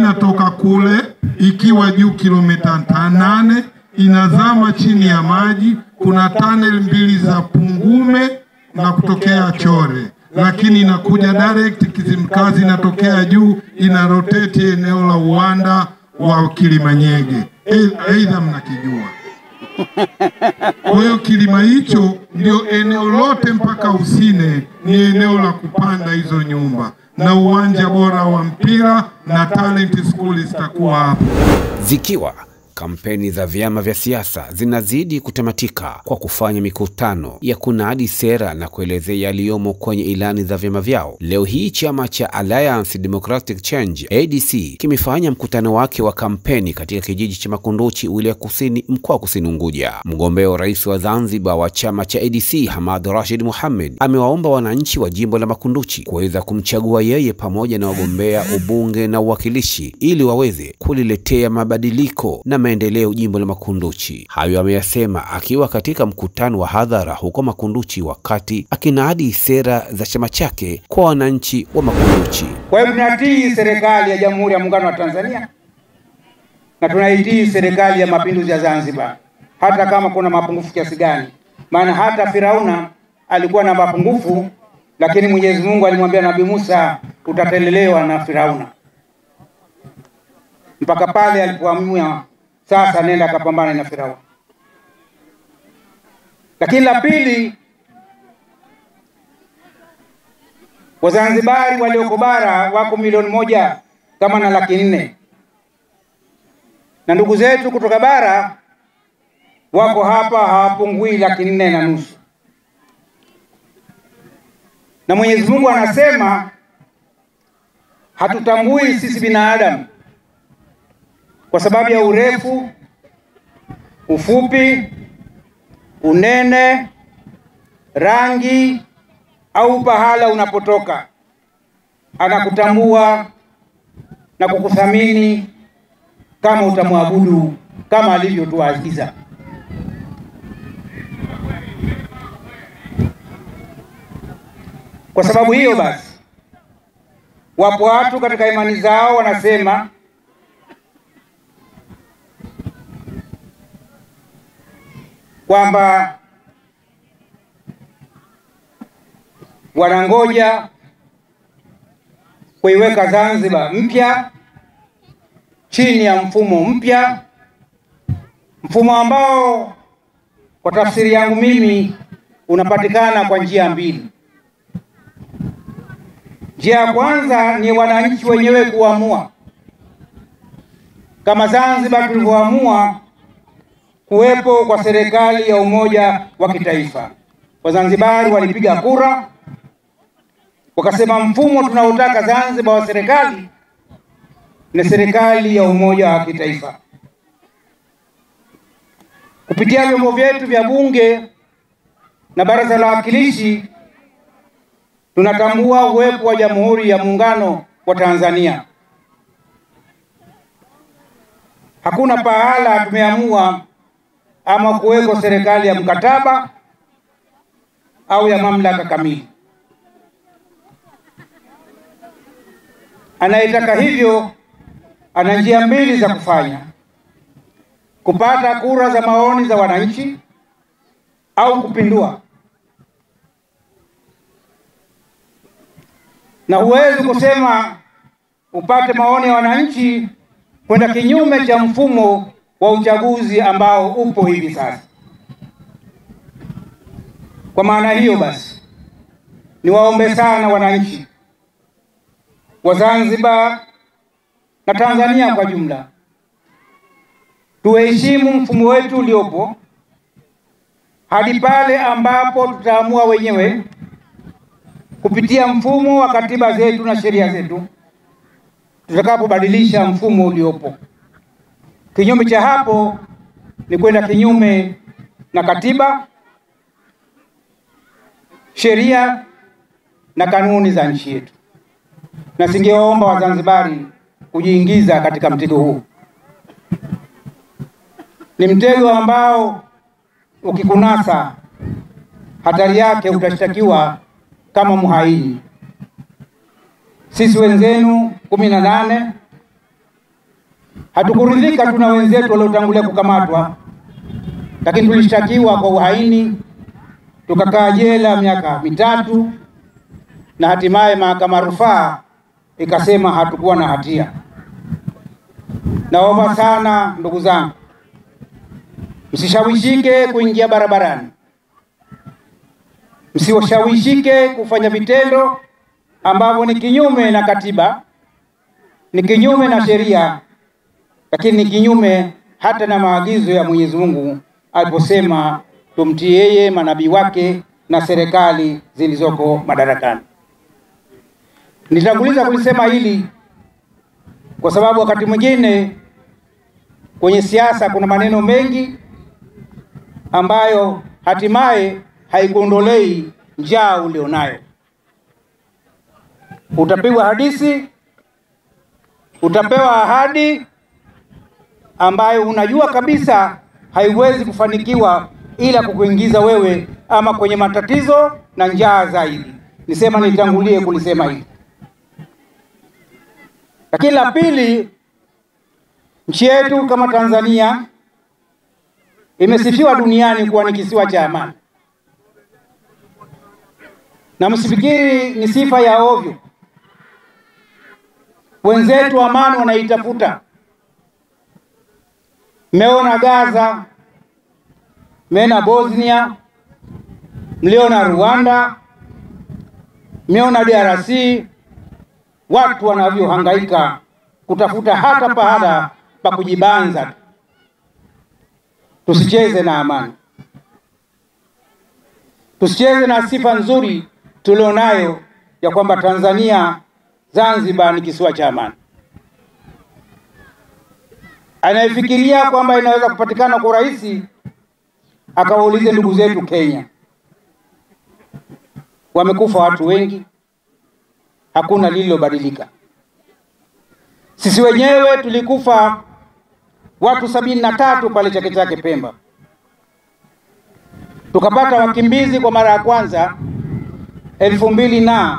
inatoka kule ikiwa juu kilomita 8, inazama chini ya maji. Kuna tunnel 2 za Pungume na kutokea Chore, lakini inakuja direct Kizimkazi, inatokea juu, ina rotate eneo la uwanda wa Kilimanyege. Aidha mnakijua. Kwa hiyo kilima hicho ndio eneo lote mpaka Usine ni eneo la kupanda hizo nyumba, na uwanja bora wa mpira na talent school zitakuwa hapo. Zikiwa kampeni za vyama vya siasa zinazidi kutamatika kwa kufanya mikutano ya kunadi sera na kuelezea yaliyomo kwenye ilani za vyama vyao, leo hii chama cha Alliance Democratic Change ADC kimefanya mkutano wake wa kampeni katika kijiji cha Makunduchi, wilaya Kusini, mkoa wa Kusini Unguja. Mgombea wa rais wa Zanzibar wa chama cha ADC Hamad Rashid Mohamed amewaomba wananchi wa jimbo la Makunduchi kuweza kumchagua yeye pamoja na wagombea ubunge na uwakilishi ili waweze kuliletea mabadiliko na maendeleo jimbo la Makunduchi. Hayo ameyasema akiwa katika mkutano wa hadhara huko Makunduchi wakati akinadi sera za chama chake kwa wananchi wa Makunduchi. Kwa hiyo tunatii serikali ya Jamhuri ya Muungano wa Tanzania na tunaitii serikali ya Mapinduzi ya Zanzibar, hata kama kuna mapungufu kiasi gani. Maana hata Firauna alikuwa na mapungufu, lakini Mwenyezi Mungu alimwambia Nabii Musa, utatelelewa na Firauna, mpaka pale alipoamua sasa nenda akapambana na Firauni. Lakini la pili, Wazanzibari walioko bara wako 1,000,000 kama na 400,000, na ndugu zetu kutoka bara wako hapa hawapungui 450,000. Na Mwenyezi Mungu anasema hatutambui sisi binadamu kwa sababu ya urefu, ufupi, unene, rangi au pahala unapotoka. Anakutambua na kukuthamini kama utamwabudu kama alivyotuagiza. Kwa sababu hiyo basi, wapo watu katika imani zao wanasema kwamba wanangoja kuiweka Zanzibar mpya chini ya mfumo mpya, mfumo ambao kwa tafsiri yangu mimi unapatikana kwa njia mbili. Njia ya kwanza ni wananchi wenyewe kuamua, kama Zanzibar tulivyoamua kuwepo kwa serikali ya umoja wa kitaifa. Wazanzibari walipiga kura wakasema mfumo tunaotaka Zanzibar wa serikali ni serikali ya umoja wa kitaifa. Kupitia vyombo vyetu vya bunge na baraza la wawakilishi tunatambua uwepo wa Jamhuri ya Muungano wa Tanzania. Hakuna pahala tumeamua ama kuweko serikali ya mkataba au ya mamlaka kamili. Anayetaka hivyo ana njia mbili za kufanya: kupata kura za maoni za wananchi au kupindua. Na huwezi kusema upate maoni ya wananchi kwenda kinyume cha mfumo wa uchaguzi ambao upo hivi sasa. Kwa maana hiyo basi, niwaombe sana wananchi wa Zanzibar na Tanzania kwa jumla, tuheshimu mfumo wetu uliopo hadi pale ambapo tutaamua wenyewe kupitia mfumo wa katiba zetu na sheria zetu tutakapobadilisha mfumo uliopo. Kinyume cha hapo ni kwenda kinyume na katiba, sheria na kanuni za nchi yetu. Na singewaomba Wazanzibari kujiingiza katika mtego huu. Ni mtego ambao ukikunasa hatari yake utashtakiwa kama muhaini. Sisi wenzenu 18 Hatukuridhika tuna wenzetu waliotangulia kukamatwa, lakini tulishtakiwa kwa uhaini, tukakaa jela miaka 3 na hatimaye mahakama rufaa ikasema hatukuwa na hatia. Naomba sana ndugu zangu, msishawishike kuingia barabarani, msiwashawishike kufanya vitendo ambavyo ni kinyume na katiba, ni kinyume na sheria, lakini ni kinyume hata na maagizo ya Mwenyezi Mungu aliposema tumtii yeye, manabii wake na serikali zilizoko madarakani. Nitanguliza kulisema hili kwa sababu wakati mwingine kwenye siasa kuna maneno mengi ambayo hatimaye haikuondolei njaa ulionayo. Utapigwa hadithi, utapewa ahadi ambayo unajua kabisa haiwezi kufanikiwa ila kukuingiza wewe ama kwenye matatizo na njaa zaidi. Nisema nitangulie kulisema hili. Lakini la pili, nchi yetu kama Tanzania imesifiwa duniani kuwa ni kisiwa cha amani. Na msifikiri ni sifa ya ovyo. Wenzetu amani wanaitafuta. Mmeona Gaza, mmeona Bosnia, mliona Rwanda, mmeona DRC, watu wanavyohangaika kutafuta hata pahala pa kujibanza. Tusicheze na amani. Tusicheze na sifa nzuri tulionayo ya kwamba Tanzania, Zanzibar ni kisiwa cha amani. Anayefikiria kwamba inaweza kupatikana kwa urahisi akawaulize ndugu zetu Kenya. Wamekufa watu wengi, hakuna lililobadilika. Sisi wenyewe tulikufa watu 73 pale Chake Chake Pemba. Tukapata wakimbizi kwa mara ya kwanza 2000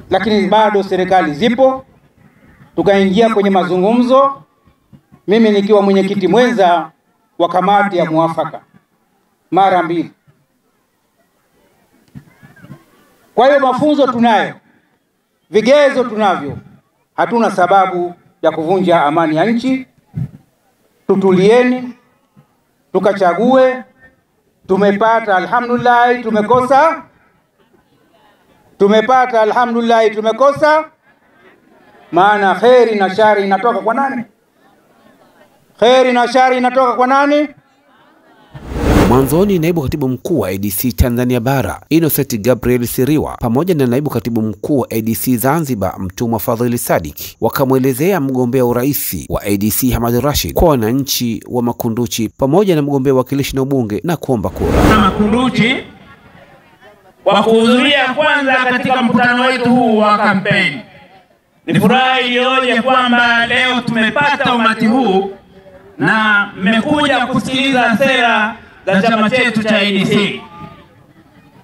lakini bado serikali zipo. Tukaingia kwenye mazungumzo, mimi nikiwa mwenyekiti mwenza wa kamati ya muafaka mara 2. Kwa hiyo mafunzo tunayo, vigezo tunavyo, hatuna sababu ya kuvunja amani ya nchi. Tutulieni, tukachague. Tumepata alhamdulillah, tumekosa. Tumepata alhamdulillah, tumekosa. Maana kheri na shari inatoka kwa nani? Kheri na shari inatoka kwa nani? Mwanzoni, naibu katibu mkuu wa ADC Tanzania Bara Innocent Gabriel Siriwa pamoja na naibu katibu mkuu wa ADC Zanzibar Mtumwa Fadhili Sadik wakamwelezea mgombea urais wa ADC Hamad Rashid kwa wananchi wa Makunduchi pamoja na mgombea wakilishi na ubunge na kuomba kura. Makunduchi kwa kuhudhuria kwanza katika mkutano wetu huu wa kampeni. Ni furaha iliyoje kwamba leo tumepata umati huu na mmekuja kusikiliza sera za chama chetu cha ADC.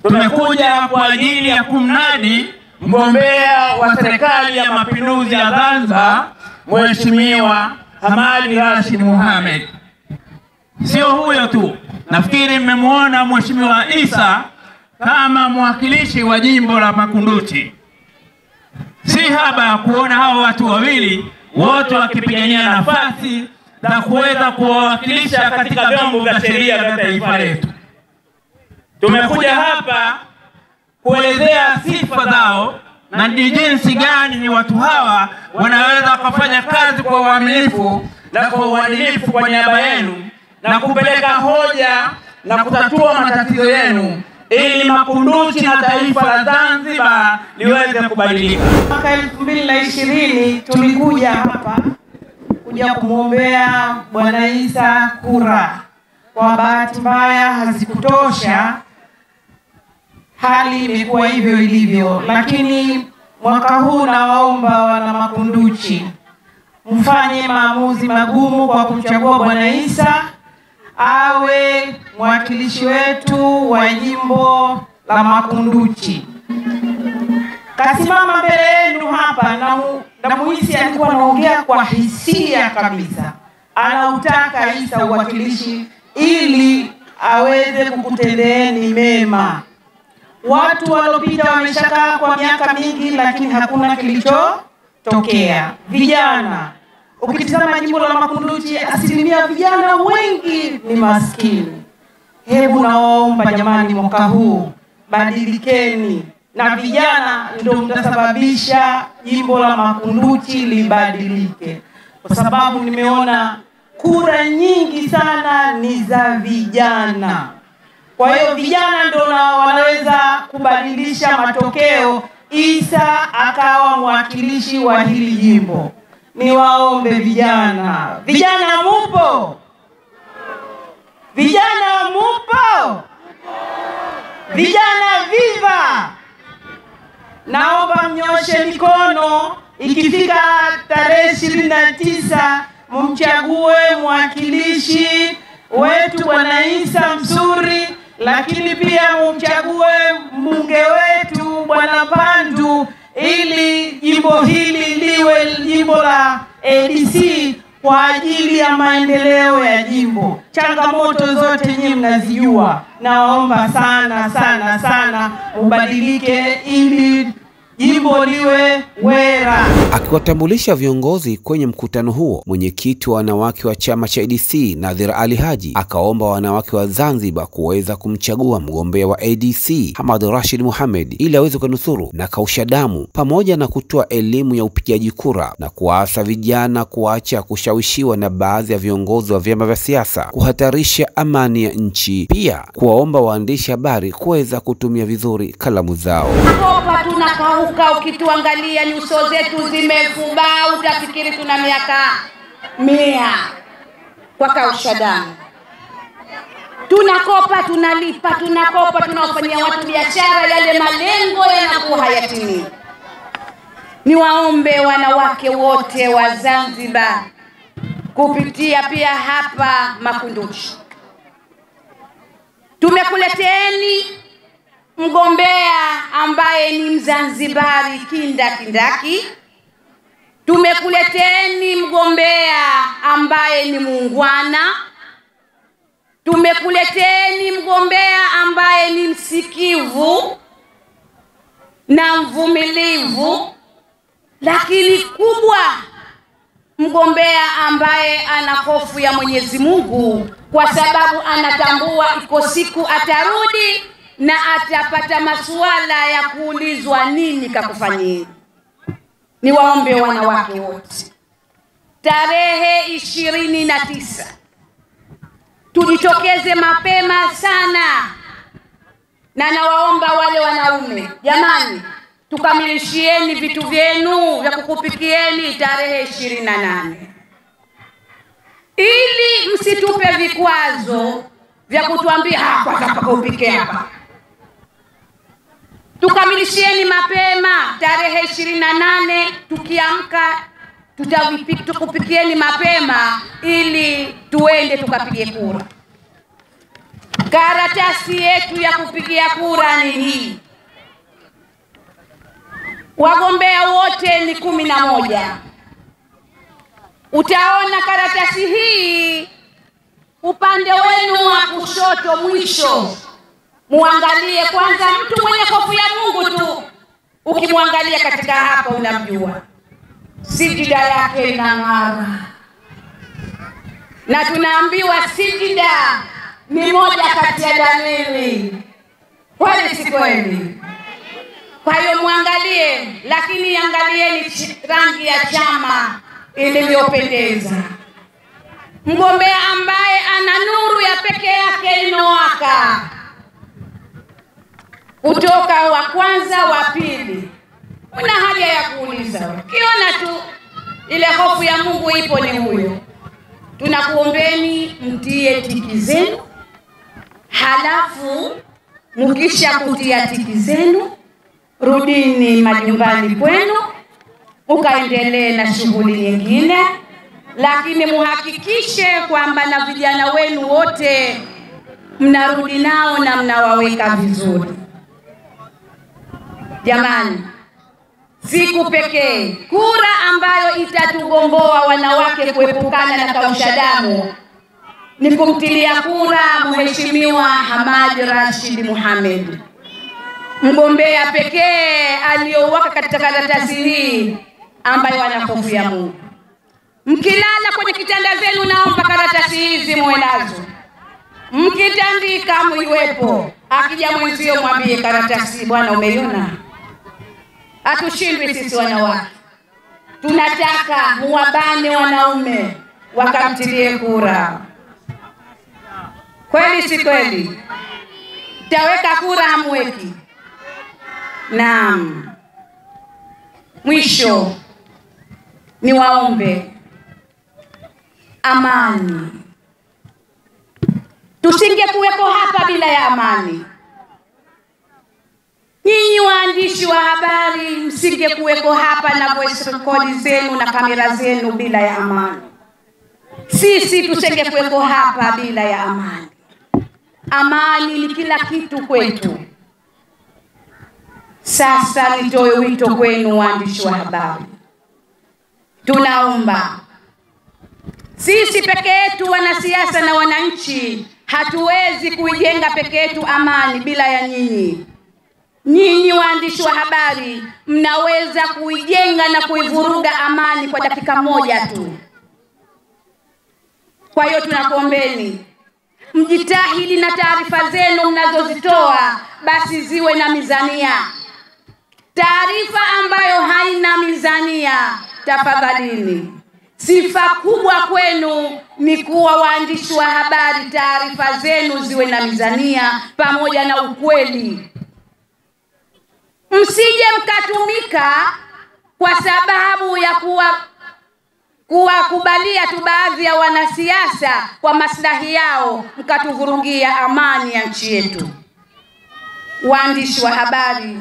Tumekuja kwa ajili ya kumnadi mgombea wa serikali ya mapinduzi ya Zanzibar, Mheshimiwa Hamad Rashid Mohamed. Sio huyo tu, nafikiri mmemwona Mheshimiwa Isa kama mwakilishi wa jimbo la Makunduchi. Si haba kuona hao watu wawili wote wakipigania nafasi za kuweza kuwakilisha katika vyombo vya sheria vya taifa letu. Tumekuja hapa kuelezea sifa zao na ni jinsi gani ni watu hawa wanaweza kufanya kazi kwa uaminifu na kwa uadilifu kwa niaba yenu na kupeleka hoja na kutatua matatizo yenu ili Makunduchi na taifa la Zanzibar liweze kubadilika. Mwaka 2020 tulikuja hapa kuja kumwombea Bwana Isa kura. Kwa bahati mbaya hazikutosha, hali imekuwa hivyo ilivyo. Lakini mwaka huu nawaomba wana Makunduchi mfanye maamuzi magumu kwa kumchagua Bwana Isa awe mwakilishi wetu wa jimbo la Makunduchi. Kasimama mbele yenu hapa na na muhisi alikuwa anaongea kwa hisia kabisa, anautaka Isa uwakilishi ili aweze kukutendeeni mema. Watu walopita wameshakaa kwa miaka mingi, lakini hakuna kilichotokea. Vijana, ukitizama jimbo la Makunduchi, asilimia vijana wengi ni maskini. Hebu naomba jamani, mwaka huu badilikeni, na vijana ndio mtasababisha jimbo la Makunduchi libadilike, kwa sababu nimeona kura nyingi sana ni za vijana. Kwa hiyo vijana ndio wanaweza kubadilisha matokeo, Isa akawa mwakilishi wa hili jimbo. Niwaombe vijana, vijana mupo? Vijana mupo? Vijana viva! Naomba mnyoshe mikono, ikifika tarehe 29 mumchague mwakilishi wetu Bwana Isa Msuri, lakini pia mumchague mbunge wetu Bwana Pandu, ili jimbo hili liwe jimbo la ADC kwa ajili ya maendeleo ya jimbo. Changamoto zote nyinyi mnazijua. Naomba sana sana sana ubadilike ili jimbo liwe wera. Akiwatambulisha viongozi kwenye mkutano huo, mwenyekiti wa wanawake wa chama cha ADC Nadhira Ali Haji akaomba wanawake wa Zanzibar kuweza kumchagua mgombea wa ADC Hamad Rashid Mohamed ili aweze kunusuru na kausha damu, pamoja na kutoa elimu ya upigaji kura na kuwaasa vijana kuacha kushawishiwa na baadhi ya viongozi wa vyama vya siasa kuhatarisha amani ya nchi. Pia kuwaomba waandishi habari kuweza kutumia vizuri kalamu zao. Ukituangalia nyuso zetu zimefubaa, utafikiri tuna miaka 100 kwa kausha damu. Tunakopa, tunalipa, tunakopa, tunawafanyia watu biashara, yale malengo yanakuwa hayatimii. Niwaombe wanawake wote wa Zanzibar kupitia pia hapa Makunduchi, tumekuleteni mgombea ambaye ni Mzanzibari kindakindaki. Tumekuleteni mgombea ambaye ni muungwana. Tumekuleteni mgombea ambaye ni msikivu na mvumilivu, lakini kubwa, mgombea ambaye ana hofu ya Mwenyezi Mungu, kwa sababu anatambua iko siku atarudi na atapata masuala ya kuulizwa nini kakufanyia. Niwaombe wanawake wote, tarehe 29 tujitokeze mapema sana, na nawaomba wale wanaume, jamani, tukamilishieni vitu vyenu vya kukupikieni tarehe 28, ili msitupe vikwazo vya kutuambia kwanza mpaka upike hapa. Tukamilishieni mapema tarehe 28, tukiamka tukupikieni mapema ili tuende tukapige kura. Karatasi yetu ya kupigia kura ni hii. Wagombea wote ni 11. Utaona karatasi hii upande wenu wa kushoto mwisho. Muangalie kwanza mtu mwenye hofu ya Mungu tu. Ukimwangalia katika hapa unamjua. Sijida yake inang'ara. Na tunaambiwa sijida ni moja kati ya dalili. Kweli si kweli? Kwa hiyo muangalie, lakini angalieni rangi ya chama ilivyopendeza. Mgombea ambaye ana nuru ya peke yake inowaka. Kutoka wa kwanza, wa pili. Una haja ya kuuliza. Kiona tu ile hofu ya Mungu ipo ni huyo. Tunakuombeni mtie tiki zenu. Halafu mkisha kutia tiki zenu, rudini majumbani kwenu, ukaendelee na shughuli nyingine, lakini muhakikishe kwamba na vijana wenu wote mnarudi nao na mnawaweka vizuri. Jamani, siku pekee, kura ambayo itatugomboa wanawake kuepukana na kausha damu ni kumtilia kura Mheshimiwa Hamad Rashid Mohamed, mgombea pekee aliyowaka katika karatasi hii ambayo ana hofu ya Mungu. Mkilala kwenye kitanda zenu, naomba karatasi hizi muwe nazo. Mkitandika muiwepo. Akija mwenzio mwambie karatasi, bwana umeiona? Hatushindwi sisi wanawake. Tunataka muwabane wanaume wakamtilie kura. Kweli si kweli? Taweka kura hamweki? Naam. Mwisho ni waombe amani. Tusingekuwepo hapa bila ya amani. Nyinyi waandishi wa habari msingekuwepo hapa na voice record zenu na kamera zenu bila ya amani. Sisi tusingekuwepo hapa bila ya amani. Amani ni kila kitu kwetu. Sasa nitoe wito kwenu waandishi wa habari. Tunaomba sisi peke yetu wanasiasa na wananchi hatuwezi kuijenga peke yetu amani bila ya nyinyi. Nyinyi waandishi wa habari mnaweza kuijenga na kuivuruga amani kwa dakika moja tu. Kwa hiyo tunakuombeni mjitahidi na taarifa zenu mnazozitoa basi ziwe na mizania. Taarifa ambayo haina mizania, tafadhalini. Sifa kubwa kwenu ni kuwa waandishi wa habari, taarifa zenu ziwe na mizania pamoja na ukweli. Msije mkatumika kwa sababu ya kuwakubalia tu baadhi ya wanasiasa kwa maslahi yao, mkatuvurugia amani ya nchi yetu. Waandishi wa habari,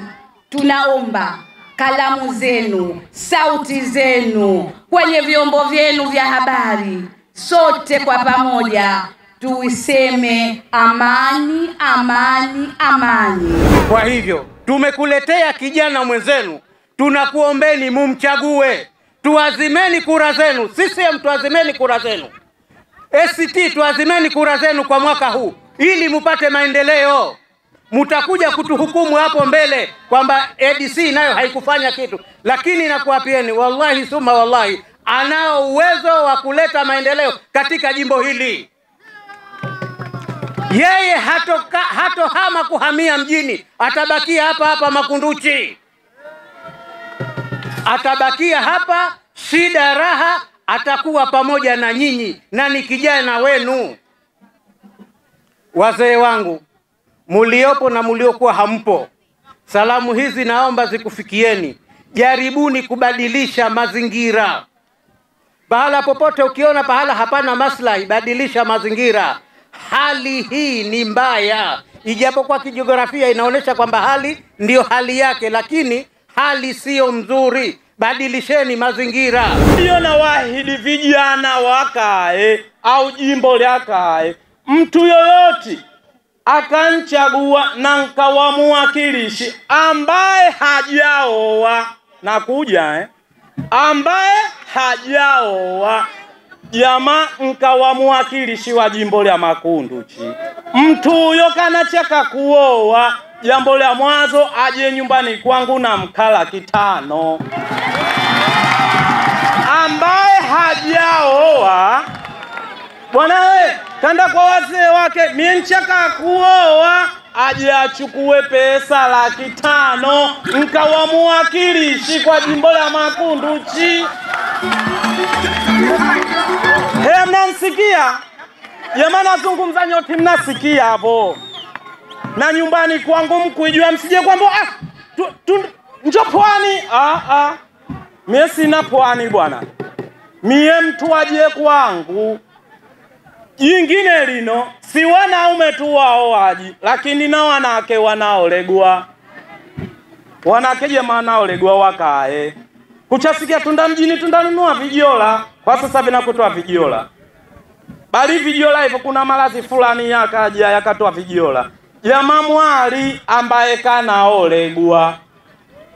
tunaomba kalamu zenu, sauti zenu kwenye vyombo vyenu vya habari, sote kwa pamoja tuiseme amani, amani, amani. Kwa hivyo tumekuletea kijana mwenzenu, tunakuombeni mumchague. Tuazimeni kura zenu. CCM tuazimeni kura zenu. ACT tuazimeni kura zenu kwa mwaka huu ili mupate maendeleo. Mutakuja kutuhukumu hapo mbele kwamba ADC nayo haikufanya kitu, lakini nakuapieni wallahi suma wallahi anao uwezo wa kuleta maendeleo katika jimbo hili. Yeye hatohama kuhamia mjini, atabakia hapa hapa Makunduchi. Atabakia hapa, shida raha atakuwa pamoja na nyinyi, na ni kijana wenu. Wazee wangu muliopo na muliokuwa hampo, salamu hizi naomba zikufikieni. Jaribuni kubadilisha mazingira. Pahala popote ukiona pahala hapana maslahi, badilisha mazingira. Hali hii ni mbaya. Ijapokuwa kijiografia inaonyesha kwamba hali ndio hali yake, lakini hali sio mzuri. Badilisheni mazingira. Hiyo na wahidi vijana wakae au jimbo lakae, mtu yoyote akanchagua na nkawa mwakilishi ambaye hajaoa na kuja ambaye hajaoa, jamaa nkawa mwakilishi wa jimbo la Makunduchi. Mtu huyo kanachaka kuoa, jambo la mwanzo aje nyumbani kwangu na mkala 5. Ambaye hajaoa, bwana kanda kwa wazee wake, mie nchaka kuoa, aje achukue pesa 500 nkawa mwakilishi kwa jimbo la Makunduchi. Mnansikia? Jamani nazungumza nyote mnasikia hapo. Na nyumbani kwangu mkuijua, msije kwamba njo pwani. Mie sina pwani bwana. Mie mtu aje kwangu. Jingine lino, si wanaume tu waoaji, lakini na wanawake wanaolegwa. Wanawake jamaa wanaolegwa wakae. Kuchasikia tunda mjini tundanunua vijiola. Kwa sasa vinakutoa vijiola. Bali vijiola hivyo kuna malazi fulani yakaja yakatoa vijiola. Jamaa mwali ambaye kanaolegwa,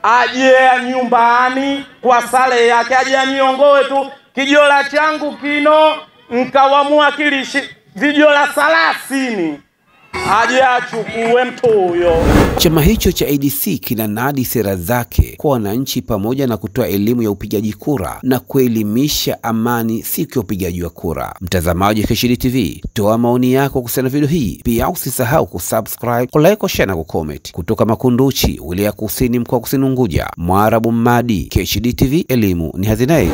aje nyumbani kwa sale yake, aje aniongoe tu kijola changu kino nkawamua kilishi vijola 30, aje achukue mtu huyo. Chama hicho cha ADC kinanadi sera zake kwa wananchi pamoja na kutoa elimu ya upigaji kura na kuelimisha amani siku ya upigaji wa kura. Mtazamaji wa Keshidi TV, toa maoni yako kuhusiana na video hii. Pia usisahau kusubscribe, kulike, share na kucomment. Kutoka Makunduchi, wilaya Kusini, mkoa wa Kusini Unguja, Mwarabu Madi, Keshidi TV, elimu ni hazina yetu.